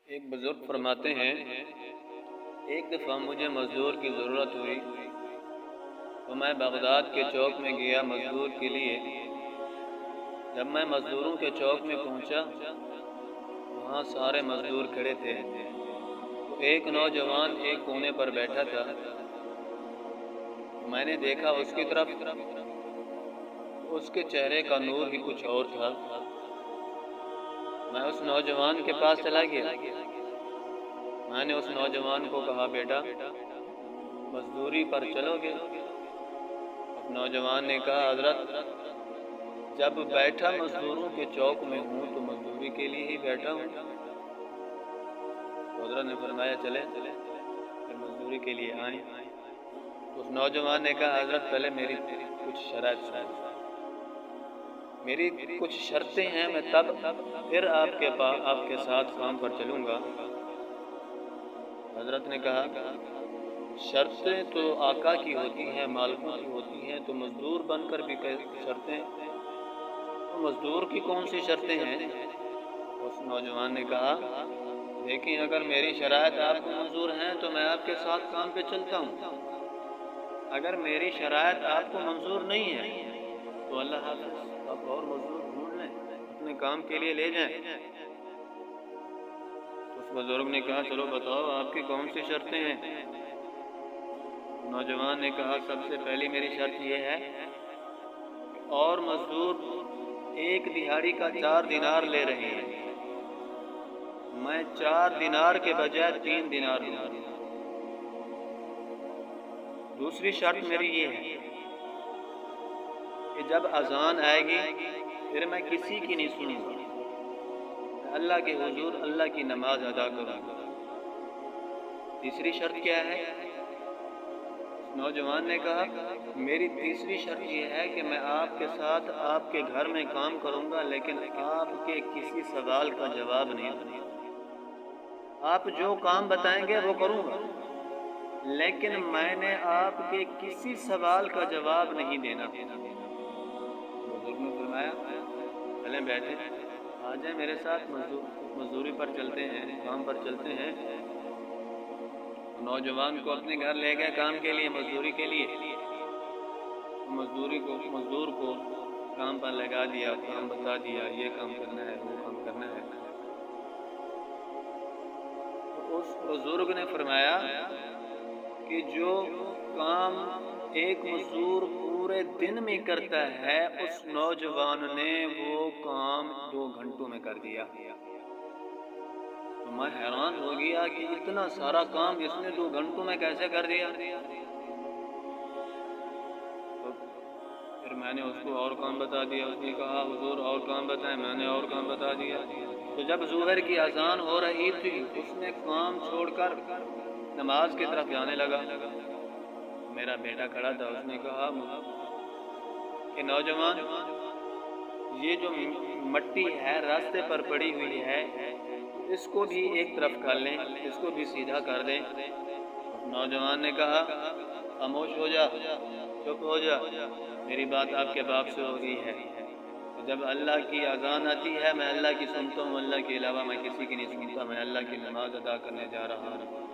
ایک بزرگ فرماتے ہیں، ایک دفعہ مجھے مزدور کی ضرورت ہوئی تو میں بغداد کے چوک میں گیا مزدور کے لیے۔ جب میں مزدوروں کے چوک میں پہنچا، وہاں سارے مزدور کھڑے تھے۔ تو ایک نوجوان ایک کونے پر بیٹھا تھا۔ میں نے دیکھا اس کی طرف، اس کے چہرے کا نور ہی کچھ اور تھا۔ میں اس نوجوان کے پاس چلا گیا۔ میں نے اس نوجوان کو کہا، بیٹا مزدوری پر چلو گے؟ اس نوجوان نے کہا، حضرت جب بیٹھا مزدوروں کے چوک میں ہوں تو مزدوری کے لیے ہی بیٹھا ہوں۔ حضرت نے فرمایا، چلیں پھر مزدوری کے لیے آئیں۔ اس نوجوان نے کہا، حضرت پہلے میری کچھ شرائط سنیں، میری کچھ شرطیں ہیں، میں تب پھر آپ کے ساتھ کام پر چلوں گا۔ حضرت نے کہا، شرطیں تو آقا کی ہوتی ہیں، مالکوں کی ہوتی ہیں، تو مزدور بن کر بھی شرطیں، تو مزدور کی کون سی شرطیں ہیں؟ اس نوجوان نے کہا، دیکھیں اگر میری شرائط آپ کو منظور ہیں تو میں آپ کے ساتھ کام پہ چلتا ہوں، اگر میری شرائط آپ کو منظور نہیں ہے تو اللہ حافظ، آپ اور مزدور ڈھونڈ لیں، اپنے کام کے لیے لے جائیں۔ اس بزرگ نے کہا، چلو بتاؤ آپ کی کون سی شرطیں ہیں؟ نوجوان نے کہا، سب سے پہلی میری شرط یہ ہے کہ اور مزدور ایک دہاڑی کا 4 دینار لے رہے ہیں، میں 4 دینار کے بجائے 3 دینار لوں گا۔ دوسری شرط میری یہ ہے کہ جب اذان آئے گی پھر میں کسی کی نہیں سنوں گا، میں اللہ کے حضور اللہ کی نماز ادا کروں گا۔ تیسری شرط کیا ہے؟ نوجوان نے کہا، میری تیسری شرط یہ ہے کہ میں آپ کے ساتھ آپ کے گھر میں کام کروں گا، لیکن آپ کے کسی سوال کا جواب نہیں دوں گا۔ آپ جو کام بتائیں گے وہ کروں گا، لیکن میں نے آپ کے کسی سوال کا جواب نہیں دینا۔ بزرگ نے فرمایا، چلیں بیٹھیں، آ جائیں میرے ساتھ، مزدوری پر چلتے ہیں، کام پر چلتے ہیں۔ نوجوان کو اپنے گھر لے گئے کام کے لیے، مزدوری کے لیے۔ مزدور کو کام پر لگا دیا، کام بتا دیا، یہ کام کرنا ہے، وہ کام کرنا ہے۔ تو اس بزرگ نے فرمایا کہ جو کام ایک مزدور پورے دن میں کرتا ہے، اس نوجوان نے وہ کام 2 گھنٹوں میں کر دیا۔ تو میں حیران ہو گیا کہ اتنا سارا کام اس نے 2 گھنٹوں میں کیسے کر دیا؟ تو پھر میں نے اس کو اور کام بتا دیا۔ اس نے کہا، حضور اور کام بتائیں، میں نے اور کام بتا دیا۔ تو جب ظہر کی اذان ہو رہی تھی، اس نے کام چھوڑ کر نماز کی طرف جانے لگا۔ میرا بیٹا کھڑا تھا، اس نے کہا کہ نوجوان، یہ جو مٹی ہے راستے پر پڑی ہوئی ہے، اس کو بھی ایک طرف کر لیں، اس کو بھی سیدھا کر دیں۔ نوجوان نے کہا، خاموش ہو جا، چپ ہو جا، میری بات آپ کے باپ سے ہو گئی ہے۔ جب اللہ کی اذان آتی ہے میں اللہ کی سنتا ہوں، اللہ کے علاوہ میں کسی کی نہیں سنتا، میں اللہ کی نماز ادا کرنے جا رہا ہوں۔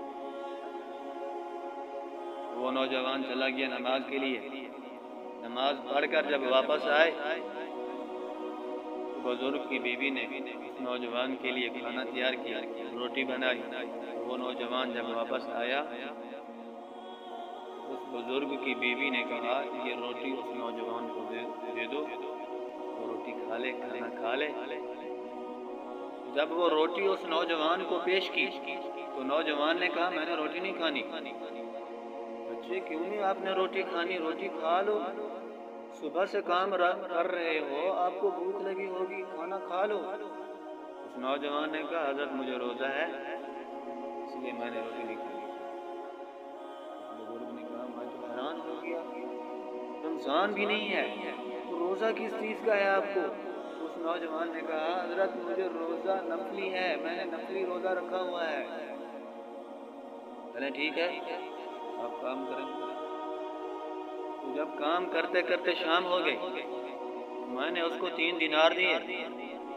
وہ نوجوان چلا گیا نماز کے لیے۔ نماز پڑھ کر جب واپس آئے، بزرگ کی بیوی نے اس نوجوان کے لیے کھانا تیار کیا، روٹی بنائی۔ وہ نوجوان جب واپس آیا، اس بزرگ کی بیوی نے کہا، یہ روٹی اس نوجوان کو دے دو، وہ روٹی کھا لے، کھانا کھا لے۔ جب وہ روٹی اس نوجوان کو پیش کی تو نوجوان نے کہا، میں نے روٹی نہیں کھانی۔ بچے کیوں نہیں آپ نے روٹی کھانی؟ روٹی کھا لو، صبح سے کام کر رہے ہو، آپ کو بھوک لگی ہوگی، کھانا کھا لو۔ اس نوجوان نے کہا، حضرت مجھے روزہ ہے، اس لیے میں نے روٹی نہیں کھانی۔ بزرگ نے کہا، میں تو حیران ہو گیا، رمضان بھی نہیں ہے تو روزہ کس چیز کا ہے آپ کو؟ اس نوجوان نے کہا، حضرت مجھے روزہ نفلی ہے، میں نے نفلی روزہ رکھا ہوا ہے۔ چلیں ٹھیک ہے، آپ کام کریں۔ تو جب کام کرتے کرتے شام ہو گئی، میں نے اس کو 3 دینار دیے۔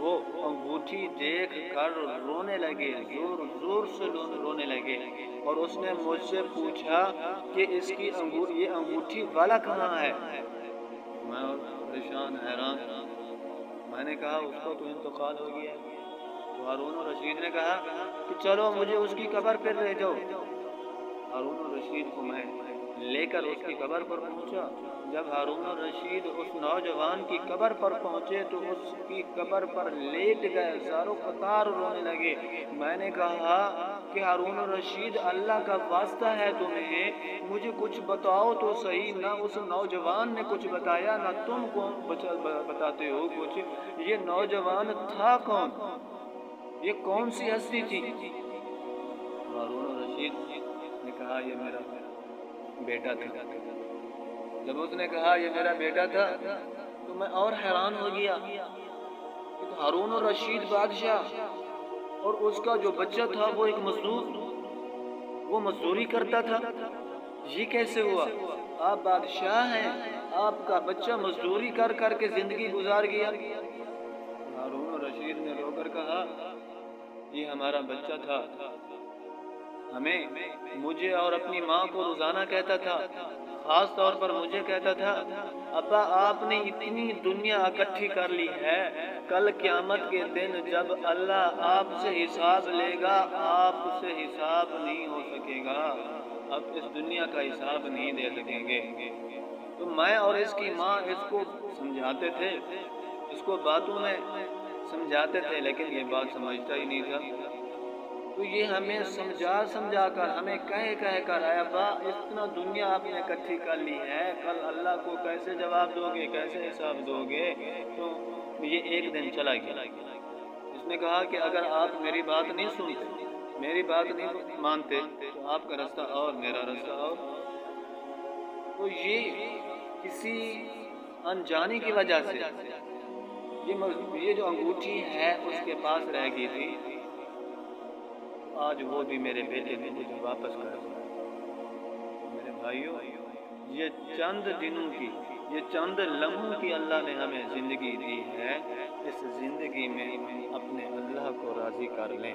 وہ انگوٹھی دیکھ کر رونے لگے، زور زور سے رونے لگے، اور اس نے مجھ سے پوچھا کہ اس کی یہ انگوٹھی والا کہاں ہے؟ میں پریشان حیران، میں نے کہا اس کو تو انتقال ہو گیا ہے۔ تو ہارون الرشید نے کہا کہ چلو مجھے اس کی قبر پر لے جاؤ۔ ہارون الرشید کو میں لے کر اس کی قبر پر پہنچا۔ جب ہارون الرشید اس نوجوان کی قبر پر پہنچے تو اس کی قبر پر لیٹ گئے، زاروں قطار رونے لگے۔ میں نے کہا کہ ہارون الرشید اللہ کا واسطہ ہے تمہیں، مجھے کچھ بتاؤ تو صحیح۔ نہ اس نوجوان نے کچھ بتایا، نہ تم کو بتاتے ہو کچھ۔ یہ نوجوان تھا کون؟ یہ کون سی ہستی تھی؟ ہارون الرشید نے کہا یہ میرا بیٹا تھا۔ جب اس نے کہا یہ میرا بیٹا تھا تو میں اور حیران ہو گیا کہ ہارون الرشید بادشاہ اور اس کا جو بچہ تھا وہ ایک مزدور، وہ مزدوری کرتا تھا، یہ کیسے ہوا؟ آپ بادشاہ ہیں، آپ کا بچہ مزدوری کر کر کے زندگی گزار گیا۔ ہارون الرشید نے رو کر کہا یہ ہمارا بچہ تھا، مجھے اور اپنی ماں کو روزانہ کہتا تھا، خاص طور پر مجھے کہتا تھا ابا آپ نے اتنی دنیا اکٹھی کر لی ہے، کل قیامت کے دن جب اللہ آپ سے حساب لے گا آپ سے حساب نہیں ہو سکے گا، اب اس دنیا کا حساب نہیں دے سکیں گے۔ تو میں اور اس کی ماں اس کو سمجھاتے تھے، اس کو باتوں میں سمجھاتے تھے، لیکن یہ بات سمجھتا ہی نہیں تھا۔ تو یہ ہمیں سمجھا کر، ہمیں کہہ کر آیا ابا اتنا دنیا آپ نے اکٹھی کر لی ہے، کل اللہ کو کیسے جواب دو گے، کیسے حساب دو گے؟ تو یہ ایک دن چلا گیا۔ اس نے کہا کہ اگر آپ میری بات نہیں سنتے، میری بات نہیں مانتے تو آپ کا رستہ اور میرا رستہ اور۔ تو یہ کسی انجانی کی وجہ سے یہ جو انگوٹھی ہے اس کے پاس رہ گئی تھی، آج وہ بھی میرے بیٹے نے مجھے واپس کر دیا۔ میرے بھائیوں، یہ چند دنوں کی، یہ چند لمحوں کی اللہ نے ہمیں زندگی دی ہے، اس زندگی میں اپنے اللہ کو راضی کر لیں۔